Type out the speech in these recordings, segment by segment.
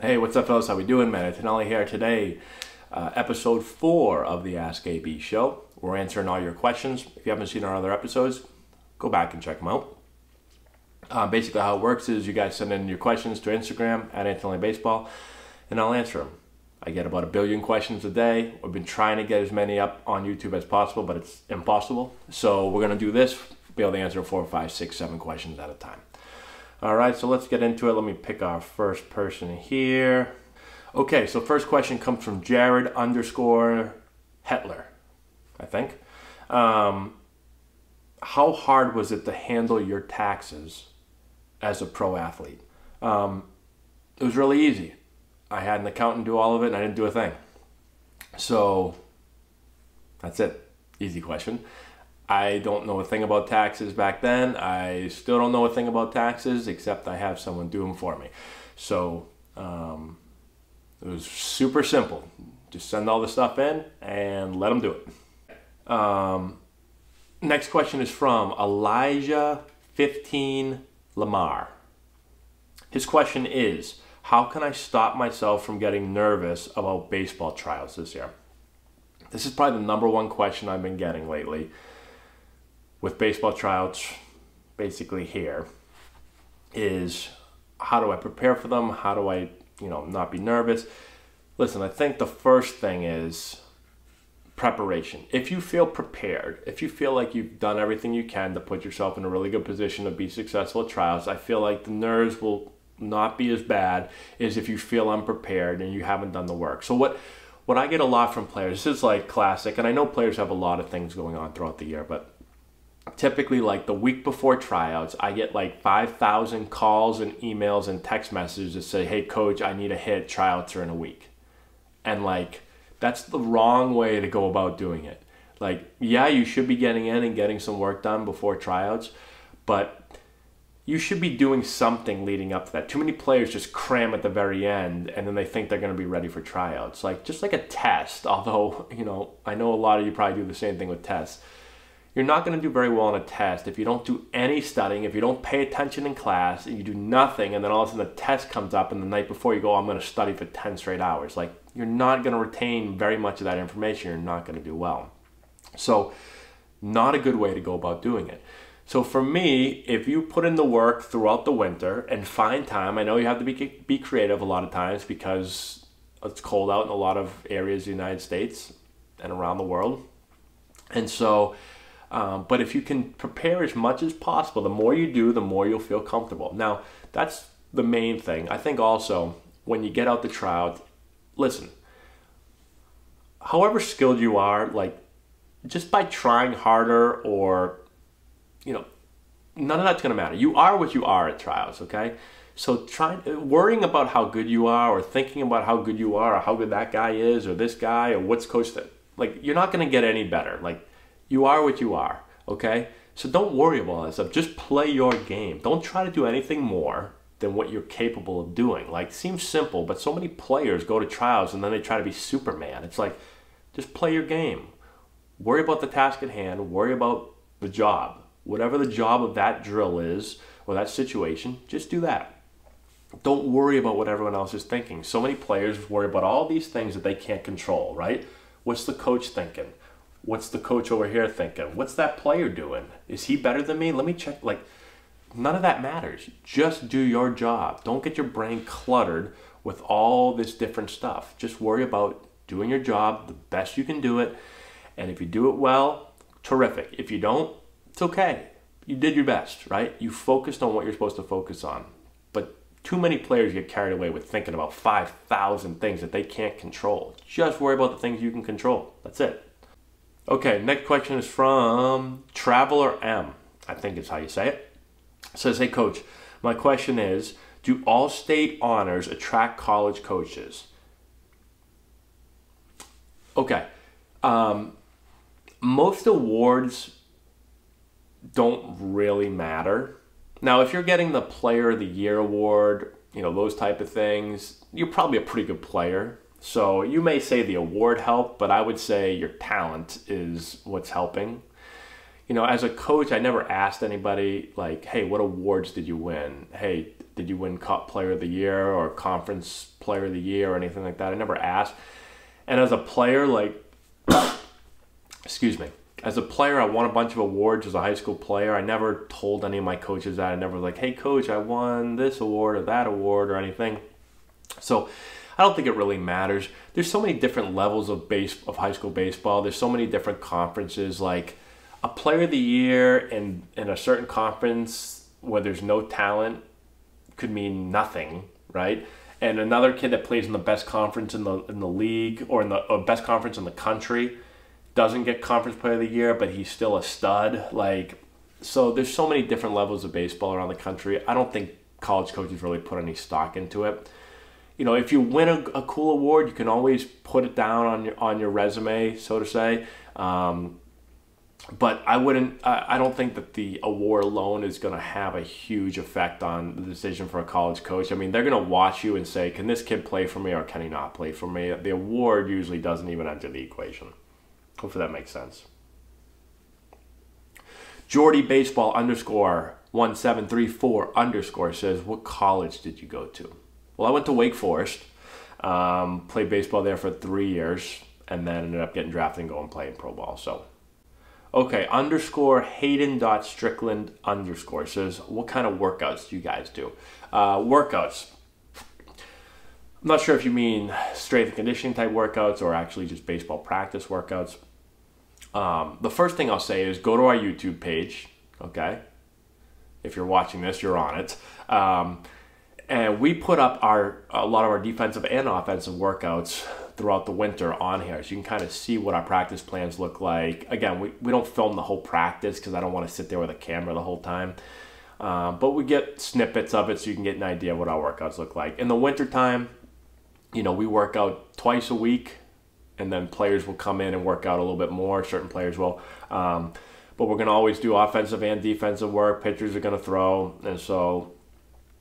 Hey, what's up, fellas? How we doing, man? Antonelli here today. Episode 4 of the Ask AB show. We're answering all your questions. If you haven't seen our other episodes, go back and check them out. Basically, how it works is you guys send in your questions to Instagram at Antonelli Baseball, and I'll answer them. I get about 1 billion questions a day. We've been trying to get as many up on YouTube as possible, but it's impossible. So we're going to do this, be able to answer 4, 5, 6, 7 questions at a time. All right, so let's get into it. Let me pick our first person here. Okay, so first question comes from Jared_Hetler, I think. How hard was it to handle your taxes as a pro athlete? It was really easy. I had an accountant do all of it and I didn't do a thing. So that's it. Easy question. I don't know a thing about taxes back then. I still don't know a thing about taxes, except I have someone do them for me. So it was super simple. Just send all the stuff in and let them do it. Next question is from Elijah15 Lamar. His question is, how can I stop myself from getting nervous about baseball tryouts this year? This is probably the #1 question I've been getting lately with baseball tryouts, basically here, is how do I prepare for them? How do I, not be nervous? Listen, I think the first thing is preparation. If you feel prepared, if you feel like you've done everything you can to put yourself in a really good position to be successful at tryouts, I feel like the nerves will not be as bad as if you feel unprepared and you haven't done the work. So what I get a lot from players, this is like classic, and I know players have a lot of things going on throughout the year, but typically like the week before tryouts, I get like 5,000 calls and emails and text messages that say, hey coach, I need a hit, tryouts are in a week. And like, that's the wrong way to go about doing it. Like, yeah, you should be getting in and getting some work done before tryouts, but you should be doing something leading up to that. Too many players just cram at the very end and then they think they're going to be ready for tryouts. Like, just like a test, although, I know a lot of you probably do the same thing with tests. You're not going to do very well on a test if you don't do any studying, if you don't pay attention in class, and you do nothing, and then all of a sudden the test comes up and the night before you go, I'm going to study for 10 straight hours. Like, you're not going to retain very much of that information. You're not going to do well. So, not a good way to go about doing it. So for me, if you put in the work throughout the winter and find time, I know you have to be creative a lot of times because it's cold out in a lot of areas of the United States and around the world. And so, but if you can prepare as much as possible, the more you do, the more you'll feel comfortable. Now, that's the main thing. I think also, when you get out the tryout, listen, however skilled you are, like, just by trying harder or, none of that's going to matter. You are what you are at tryouts, okay? So worrying about how good you are or thinking about how good you are or how good that guy is or this guy or what's coached that, like, you're not going to get any better. Like, you are what you are, okay? So don't worry about that stuff. Just play your game. Don't try to do anything more than what you're capable of doing. Like, it seems simple, but so many players go to tryouts and then they try to be Superman. It's like, just play your game. Worry about the task at hand. Worry about the job. Whatever the job of that drill is or that situation, just do that. Don't worry about what everyone else is thinking. So many players worry about all these things that they can't control, right? What's the coach thinking? What's the coach over here thinking? What's that player doing? Is he better than me? Let me check. Like, none of that matters. Just do your job. Don't get your brain cluttered with all this different stuff. Just worry about doing your job the best you can do it. And if you do it well, terrific. If you don't, it's okay. You did your best, right? You focused on what you're supposed to focus on. But too many players get carried away with thinking about 5,000 things that they can't control. Just worry about the things you can control. That's it. Okay, next question is from Traveler M. I think is how you say it. It says, hey coach, my question is, do all state honors attract college coaches? Okay. Most awards don't really matter. Now, if you're getting the Player of the Year award, those type of things, you're probably a pretty good player. So you may say the award helped, but I would say your talent is what's helping. You know, as a coach, I never asked anybody like, hey, what awards did you win? Hey, did you win Cup Player of the Year or Conference Player of the Year or anything like that. I never asked. And as a player, like, excuse me, as a player, I won a bunch of awards as a high school player. I never told any of my coaches that. I never was like, hey, coach, I won this award or that award or anything. So I don't think it really matters. There's so many different levels of high school baseball. There's so many different conferences. Like a Player of the Year in a certain conference where there's no talent could mean nothing, right? And another kid that plays in the best conference in the league or in the best conference in the country doesn't get Conference Player of the Year, but he's still a stud. Like, so there's so many different levels of baseball around the country. I don't think college coaches really put any stock into it. You know, if you win a cool award, you can always put it down on your resume, so to say. But I don't think that the award alone is going to have a huge effect on the decision for a college coach. I mean, they're going to watch you and say, can this kid play for me or can he not play for me? The award usually doesn't even enter the equation. Hopefully that makes sense. Jordy Baseball _1734 says, what college did you go to? Well, I went to Wake Forest, played baseball there for 3 years, and then ended up getting drafted and going play in pro ball. So, okay, _Hayden.Strickland_ says, what kind of workouts do you guys do? Workouts. I'm not sure if you mean strength and conditioning type workouts or actually just baseball practice workouts. The first thing I'll say is go to our YouTube page, okay? If you're watching this, you're on it. And we put up a lot of our defensive and offensive workouts throughout the winter on here. So you can kind of see what our practice plans look like. Again, we don't film the whole practice because I don't want to sit there with a camera the whole time. But we get snippets of it so you can get an idea of what our workouts look like. In the wintertime, you know, we work out twice a week, and then players will come in and work out a little bit more. Certain players will. But we're going to always do offensive and defensive work. Pitchers are going to throw. And so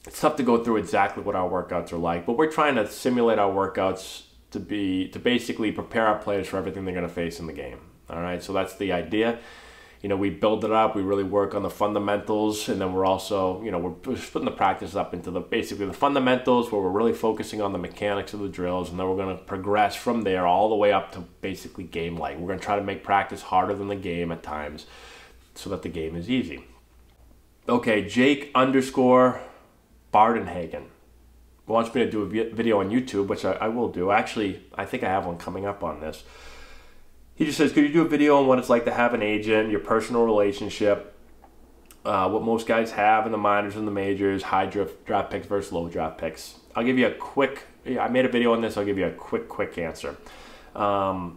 it's tough to go through exactly what our workouts are like. But we're trying to simulate our workouts to basically prepare our players for everything they're going to face in the game. All right, so that's the idea. You know, we build it up, we really work on the fundamentals, and then we're also, you know, we're splitting the practice up into basically the fundamentals where we're really focusing on the mechanics of the drills, and then we're going to progress from there all the way up to basically game-like. We're going to try to make practice harder than the game at times so that the game is easy. Okay, Jake_Bardenhagen wants me to do a video on YouTube, which I will do. Actually, I think I have one coming up on this. He just says, could you do a video on what it's like to have an agent, your personal relationship, what most guys have in the minors and the majors, high draft picks versus low draft picks? I'll give you a quick, I made a video on this, I'll give you a quick answer. I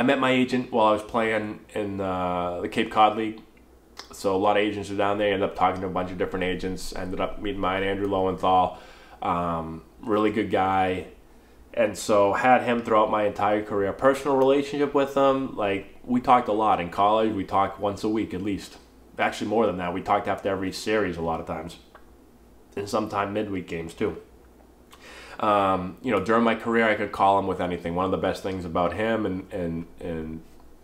met my agent while I was playing in the Cape Cod League. So a lot of agents are down there. I ended up talking to a bunch of different agents. Ended up meeting mine, Andrew Lowenthal. Really good guy. And so had him throughout my entire career. Personal relationship with him, like we talked a lot. In college, we talked once a week at least. Actually more than that. We talked after every series a lot of times. And sometime midweek games too. You know, during my career, I could call him with anything. One of the best things about him and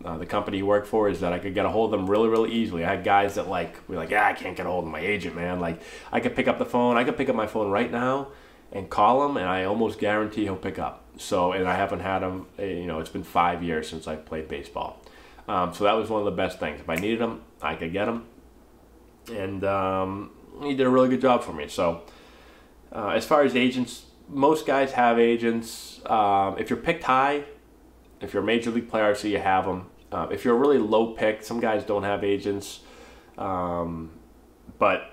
the company he worked for is that I could get a hold of them really easily. I had guys that were like, I can't get a hold of my agent, man. Like, I could pick up the phone. I could pick up my phone right now and call him, and I almost guarantee he'll pick up. So, and I haven't had him, you know, it's been 5 years since I played baseball. So that was one of the best things. If I needed him, I could get him. And he did a really good job for me. So as far as agents, most guys have agents. If you're picked high, if you're a major league player, so you have them. If you're a really low pick, some guys don't have agents. But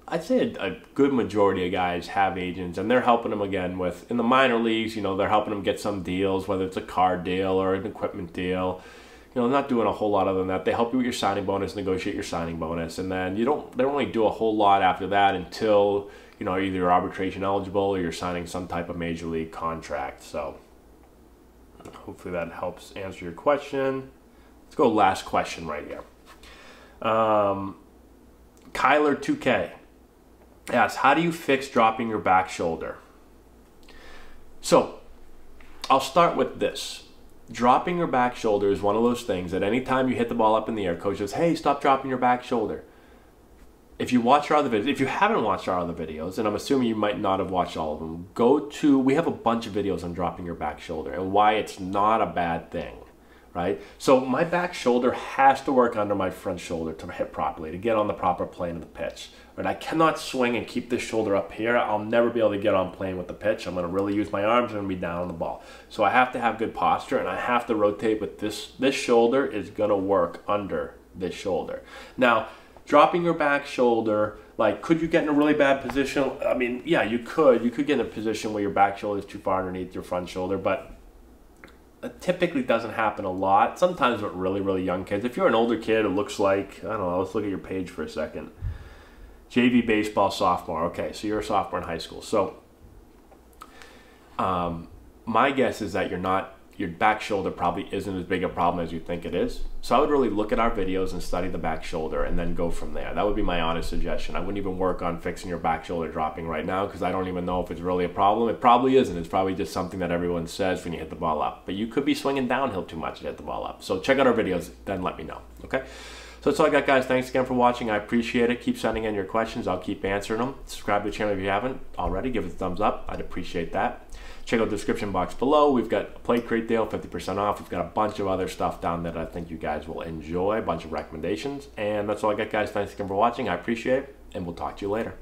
I'd say a good majority of guys have agents, and they're helping them again with, in the minor leagues, you know, they're helping them get some deals, whether it's a card deal or an equipment deal. You know, not doing a whole lot other than that. They help you with your signing bonus, negotiate your signing bonus, and then they don't really do a whole lot after that until, you know, either you're arbitration eligible or you're signing some type of major league contract. So hopefully that helps answer your question. Let's go last question right here. Kyler2K asks, how do you fix dropping your back shoulder? So I'll start with this. Dropping your back shoulder is one of those things that anytime you hit the ball up in the air, coach says, hey, stop dropping your back shoulder. if you watch our other videos, if you haven't watched our other videos, and I'm assuming you might not have watched all of them, we have a bunch of videos on dropping your back shoulder and why it's not a bad thing, right? So my back shoulder has to work under my front shoulder to hit properly, to get on the proper plane of the pitch, right? I cannot swing and keep this shoulder up here. I'll never be able to get on plane with the pitch. I'm going to really use my arms and I'm going to be down on the ball. So I have to have good posture, and I have to rotate with this shoulder is going to work under this shoulder. Now, dropping your back shoulder, like, could you get in a really bad position? I mean, yeah, you could. You could get in a position where your back shoulder is too far underneath your front shoulder, but it typically doesn't happen a lot. Sometimes with really, really young kids. If you're an older kid, it looks like, I don't know, let's look at your page for a second. JV baseball sophomore. Okay, so you're a sophomore in high school. So my guess is that your back shoulder probably isn't as big a problem as you think it is. So I would really look at our videos and study the back shoulder and then go from there. That would be my honest suggestion. I wouldn't even work on fixing your back shoulder dropping right now, because I don't even know if it's really a problem. It probably isn't. It's probably just something that everyone says when you hit the ball up. But you could be swinging downhill too much to hit the ball up. So check out our videos, then let me know, okay? So that's all I got, guys. Thanks again for watching. I appreciate it. Keep sending in your questions. I'll keep answering them. Subscribe to the channel if you haven't already. Give it a thumbs up. I'd appreciate that. Check out the description box below. We've got a plate crate deal, 50% off. We've got a bunch of other stuff down there that I think you guys will enjoy, a bunch of recommendations. And that's all I got, guys. Thanks again for watching. I appreciate it, and we'll talk to you later.